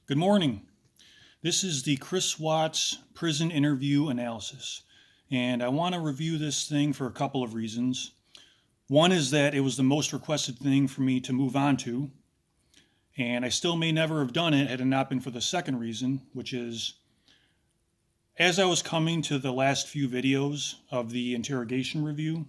Good morning. This is the Chris Watts prison interview analysis, and I want to review this thing for a couple of reasons. One is that it was the most requested thing for me to move on to, and I still may never have done it had it not been for the second reason, which is as I was coming to the last few videos of the interrogation review,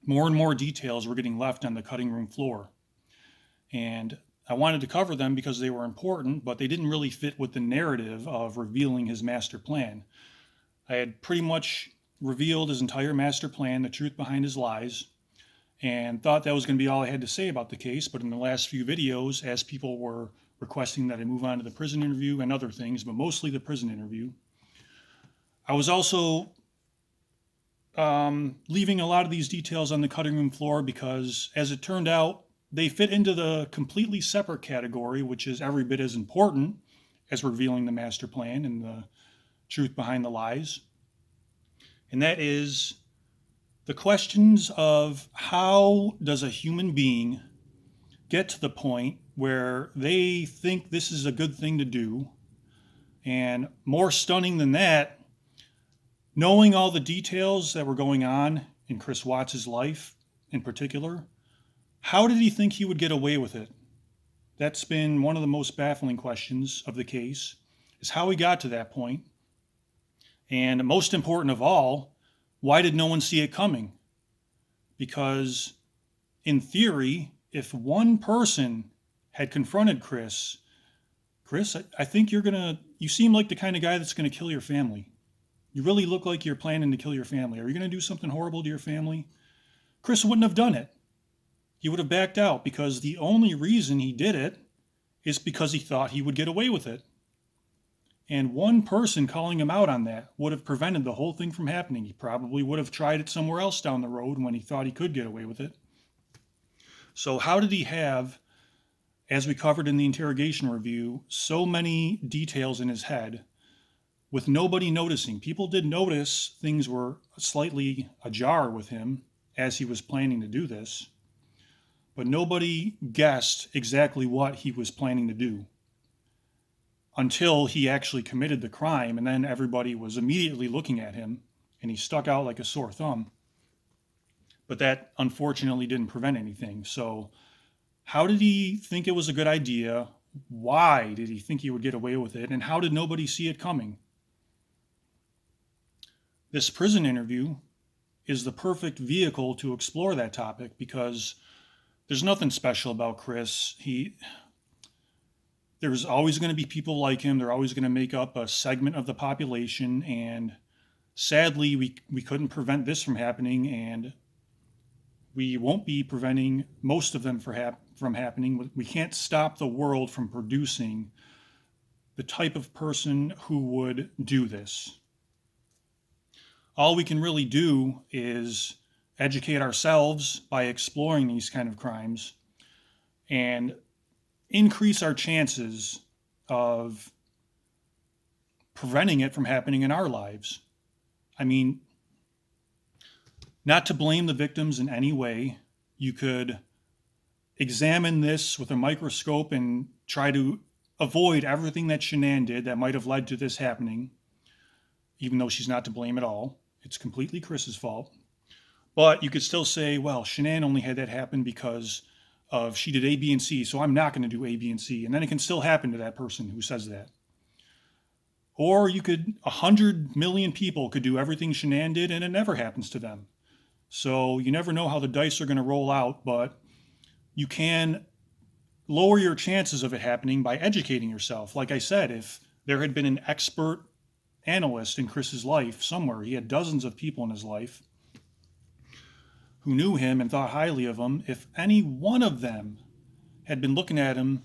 more and more details were getting left on the cutting room floor. And I wanted to cover them because they were important, but they didn't really fit with the narrative of revealing his master plan. I had pretty much revealed his entire master plan, the truth behind his lies, and thought that was going to be all I had to say about the case. But in the last few videos, as people were requesting that I move on to the prison interview and other things, but mostly the prison interview, I was also leaving a lot of these details on the cutting room floor because, as it turned out, they fit into the completely separate category, which is every bit as important as revealing the master plan and the truth behind the lies. And that is the questions of how does a human being get to the point where they think this is a good thing to do? And more stunning than that, knowing all the details that were going on in Chris Watts' life in particular, how did he think he would get away with it? That's been one of the most baffling questions of the case, is how he got to that point. And most important of all, why did no one see it coming? Because in theory, if one person had confronted Chris, I think you seem like the kind of guy that's going to kill your family. You really look like you're planning to kill your family. Are you going to do something horrible to your family? Chris wouldn't have done it. He would have backed out because the only reason he did it is because he thought he would get away with it. And one person calling him out on that would have prevented the whole thing from happening. He probably would have tried it somewhere else down the road when he thought he could get away with it. So how did he have, as we covered in the interrogation review, so many details in his head with nobody noticing? People did notice things were slightly ajar with him as he was planning to do this, but nobody guessed exactly what he was planning to do until he actually committed the crime, and then everybody was immediately looking at him, and he stuck out like a sore thumb. But that unfortunately didn't prevent anything. So how did he think it was a good idea? Why did he think he would get away with it? And how did nobody see it coming? This prison interview is the perfect vehicle to explore that topic because there's nothing special about Chris. There's always going to be people like him. They're always going to make up a segment of the population. And sadly, we couldn't prevent this from happening. And we won't be preventing most of them from happening. We can't stop the world from producing the type of person who would do this. All we can really do is educate ourselves by exploring these kind of crimes and increase our chances of preventing it from happening in our lives. I mean, not to blame the victims in any way. You could examine this with a microscope and try to avoid everything that Shanann did that might have led to this happening, even though she's not to blame at all. It's completely Chris's fault. But you could still say, well, Shanann only had that happen because of she did A, B, and C, so I'm not going to do A, B, and C. And then it can still happen to that person who says that. Or 100 million people could do everything Shanann did and it never happens to them. So you never know how the dice are going to roll out, but you can lower your chances of it happening by educating yourself. Like I said, if there had been an expert analyst in Chris's life somewhere, he had dozens of people in his life who knew him and thought highly of him, if any one of them had been looking at him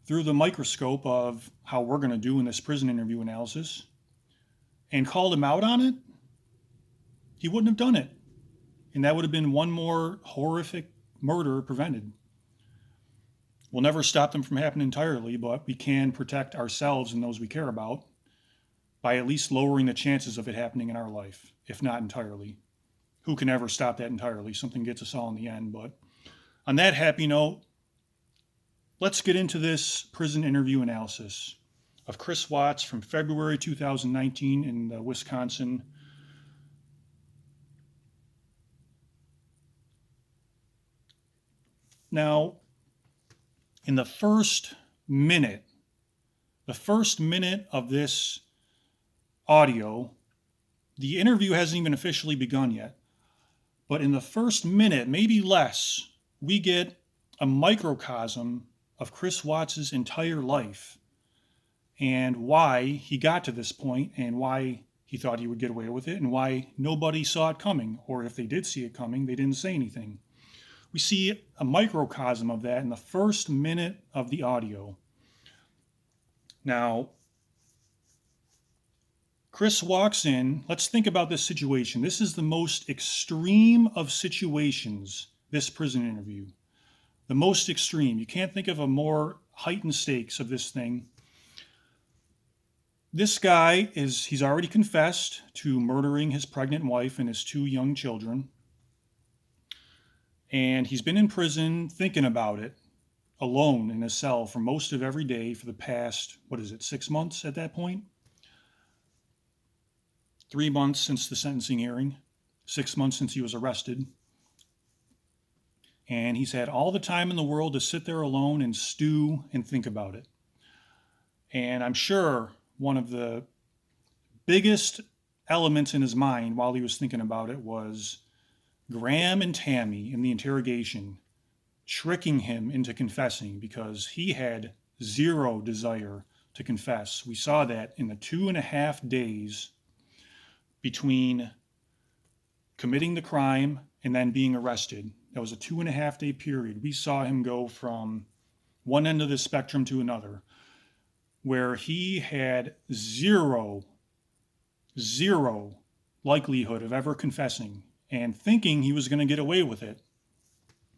through the microscope of how we're going to do in this prison interview analysis and called him out on it, he wouldn't have done it. And that would have been one more horrific murder prevented. We'll never stop them from happening entirely, but we can protect ourselves and those we care about by at least lowering the chances of it happening in our life, if not entirely. Who can ever stop that entirely? Something gets us all in the end. But on that happy note, let's get into this prison interview analysis of Chris Watts from February 2019 in Wisconsin. Now, in the first minute of this audio, the interview hasn't even officially begun yet. But in the first minute, maybe less, we get a microcosm of Chris Watts' entire life and why he got to this point and why he thought he would get away with it and why nobody saw it coming, or if they did see it coming, they didn't say anything. We see a microcosm of that in the first minute of the audio. Now, Chris walks in. Let's think about this situation. This is the most extreme of situations, this prison interview. The most extreme. You can't think of a more heightened stakes of this thing. This guy he's already confessed to murdering his pregnant wife and his 2 young children. And he's been in prison thinking about it, alone in his cell for most of every day for the past, 6 months at that point? 3 months since the sentencing hearing, 6 months since he was arrested. And he's had all the time in the world to sit there alone and stew and think about it. And I'm sure one of the biggest elements in his mind while he was thinking about it was Graham and Tammy in the interrogation tricking him into confessing because he had zero desire to confess. We saw that in the 2.5 days between committing the crime and then being arrested. That was a 2.5 day period. We saw him go from one end of the spectrum to another, where he had zero likelihood of ever confessing and thinking he was going to get away with it,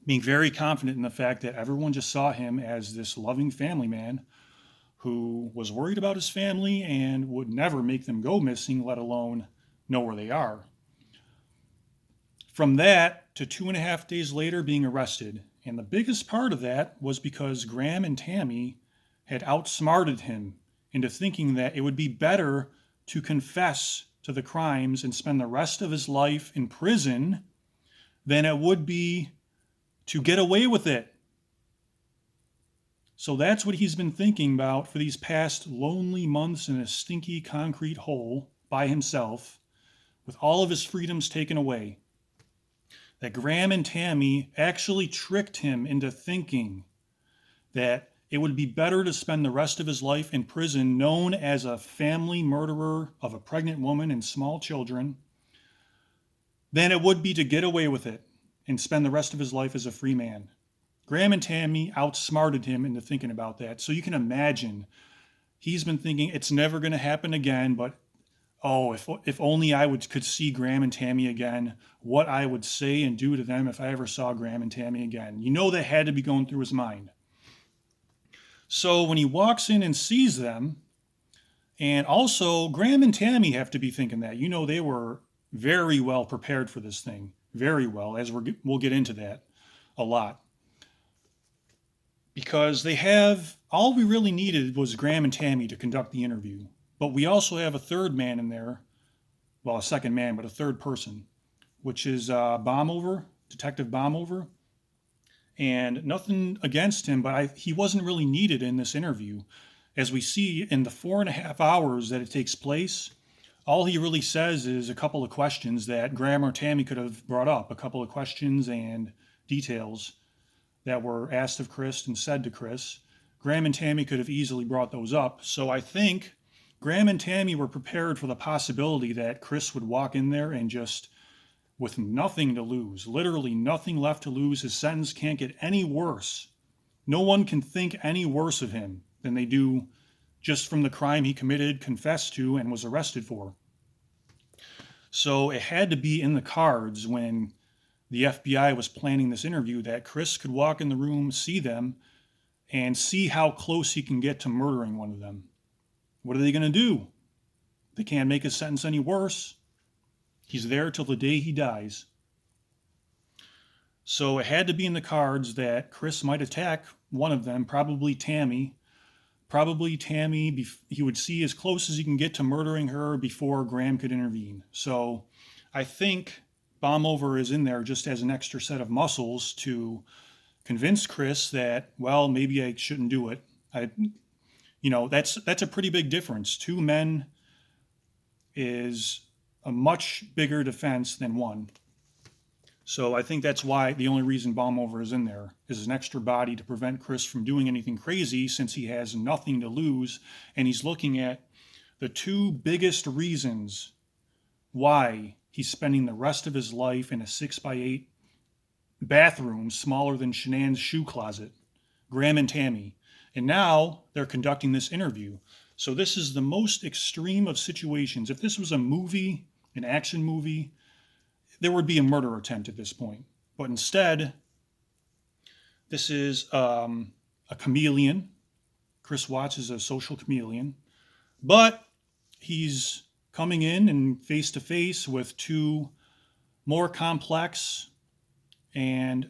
being very confident in the fact that everyone just saw him as this loving family man who was worried about his family and would never make them go missing, let alone know where they are. From that to 2.5 days later being arrested. And the biggest part of that was because Graham and Tammy had outsmarted him into thinking that it would be better to confess to the crimes and spend the rest of his life in prison than it would be to get away with it. So that's what he's been thinking about for these past lonely months in a stinky concrete hole by himself, with all of his freedoms taken away. That Graham and Tammy actually tricked him into thinking that it would be better to spend the rest of his life in prison, known as a family murderer of a pregnant woman and small children, than it would be to get away with it and spend the rest of his life as a free man. Graham and Tammy outsmarted him into thinking about that. So you can imagine he's been thinking it's never going to happen again, but if only I could see Graham and Tammy again, what I would say and do to them if I ever saw Graham and Tammy again. You know that had to be going through his mind. So when he walks in and sees them, and also Graham and Tammy have to be thinking that. You know they were very well prepared for this thing. Very well, as we'll get into that a lot. Because all we really needed was Graham and Tammy to conduct the interview. But we also have a third man in there, well, a second man, but a third person, which is Bombover, Detective Bombover. And nothing against him, but he wasn't really needed in this interview. As we see in the 4.5 hours that it takes place, all he really says is a couple of questions that Graham or Tammy could have brought up, a couple of questions and details that were asked of Chris and said to Chris. Graham and Tammy could have easily brought those up. So I think Graham and Tammy were prepared for the possibility that Chris would walk in there and just, with nothing to lose, literally nothing left to lose, his sentence can't get any worse. No one can think any worse of him than they do just from the crime he committed, confessed to, and was arrested for. So it had to be in the cards when the FBI was planning this interview that Chris could walk in the room, see them, and see how close he can get to murdering one of them. What are they going to do? They can't make his sentence any worse. He's there till the day he dies. So it had to be in the cards that Chris might attack one of them, probably Tammy. Probably Tammy, he would see as close as he can get to murdering her before Graham could intervene. So I think Bombover is in there just as an extra set of muscles to convince Chris that, well, maybe I shouldn't do it. That's a pretty big difference. Two men is a much bigger defense than one. So I think that's why the only reason Bombover is in there is an extra body to prevent Chris from doing anything crazy, since he has nothing to lose, and he's looking at the two biggest reasons why he's spending the rest of his life in a 6x8 bathroom smaller than Shanann's shoe closet, Graham and Tammy. And now they're conducting this interview. So this is the most extreme of situations. If this was a movie, an action movie, there would be a murder attempt at this point. But instead, this is a chameleon. Chris Watts is a social chameleon. But he's coming in and face to face with two more complex and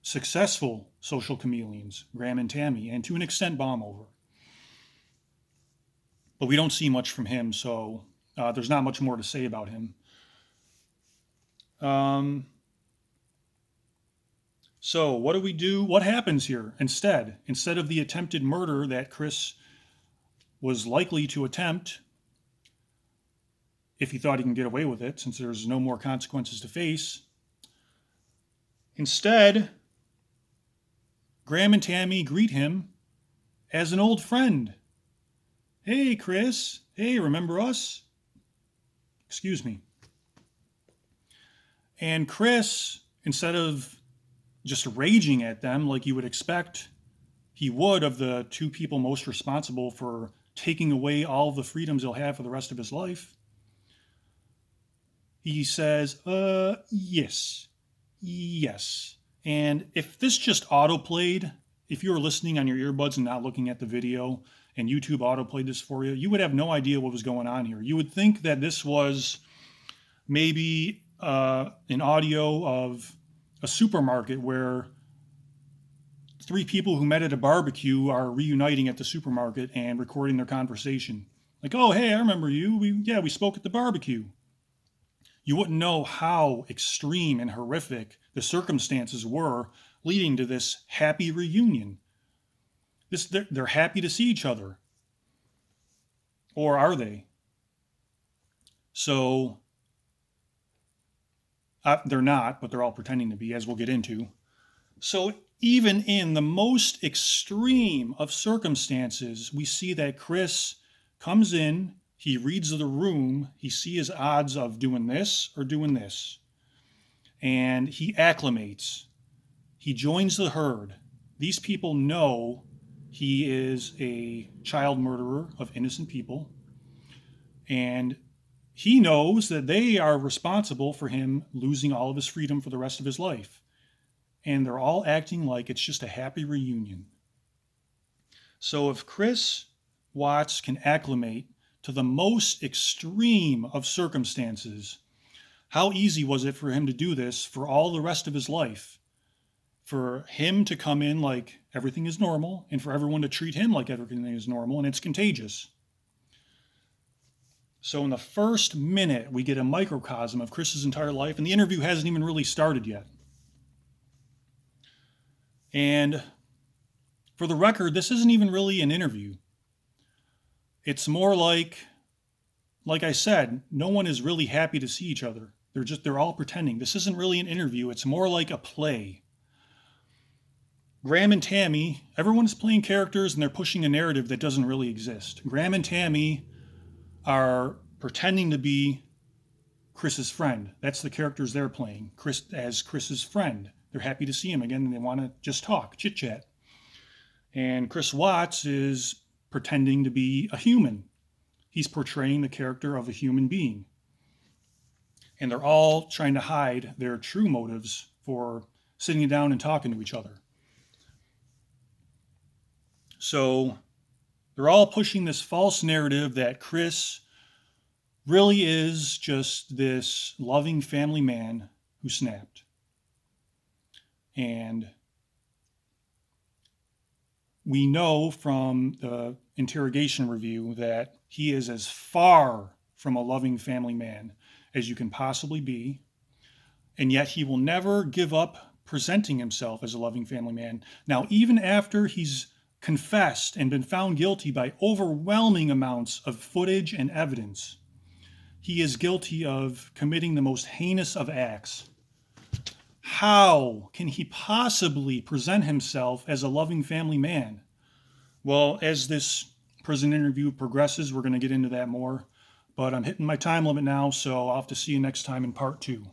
successful social chameleons, Graham and Tammy, and to an extent, Bombover. But we don't see much from him, so there's not much more to say about him. So what do we do? What happens here instead? Instead of the attempted murder that Chris was likely to attempt, if he thought he can get away with it, since there's no more consequences to face, instead, Graham and Tammy greet him as an old friend. Hey, Chris. Hey, remember us? Excuse me. And Chris, instead of just raging at them like you would expect he would of the two people most responsible for taking away all the freedoms he'll have for the rest of his life, he says, yes. And if this just autoplayed, if you were listening on your earbuds and not looking at the video, and YouTube autoplayed this for you, you would have no idea what was going on here. You would think that this was maybe an audio of a supermarket where three people who met at a barbecue are reuniting at the supermarket and recording their conversation. Like, oh, hey, I remember you. We spoke at the barbecue. You wouldn't know how extreme and horrific the circumstances were leading to this happy reunion. They're happy to see each other. Or are they? So they're not, but they're all pretending to be, as we'll get into. So even in the most extreme of circumstances, we see that Chris comes in, he reads the room, he sees his odds of doing this or doing this, and he acclimates. He joins the herd. These people know he is a child murderer of innocent people, and he knows that they are responsible for him losing all of his freedom for the rest of his life. And they're all acting like it's just a happy reunion. So if Chris Watts can acclimate to the most extreme of circumstances, how easy was it for him to do this for all the rest of his life? For him to come in like everything is normal, and for everyone to treat him like everything is normal, and it's contagious. So in the first minute, we get a microcosm of Chris's entire life, and the interview hasn't even really started yet. And for the record, this isn't even really an interview. It's more like I said, no one is really happy to see each other. They're all pretending. This isn't really an interview. It's more like a play. Graham and Tammy, everyone's playing characters and they're pushing a narrative that doesn't really exist. Graham and Tammy are pretending to be Chris's friend. That's the characters they're playing, Chris as Chris's friend. They're happy to see him again and they want to just talk, chit-chat. And Chris Watts is pretending to be a human. He's portraying the character of a human being. And they're all trying to hide their true motives for sitting down and talking to each other. So they're all pushing this false narrative that Chris really is just this loving family man who snapped. And we know from the interrogation review that he is as far from a loving family man as you can possibly be, and yet he will never give up presenting himself as a loving family man. Now, even after he's confessed and been found guilty by overwhelming amounts of footage and evidence, he is guilty of committing the most heinous of acts. How can he possibly present himself as a loving family man? Well, as this prison interview progresses, we're going to get into that more. But I'm hitting my time limit now, so I'll have to see you next time in part 2.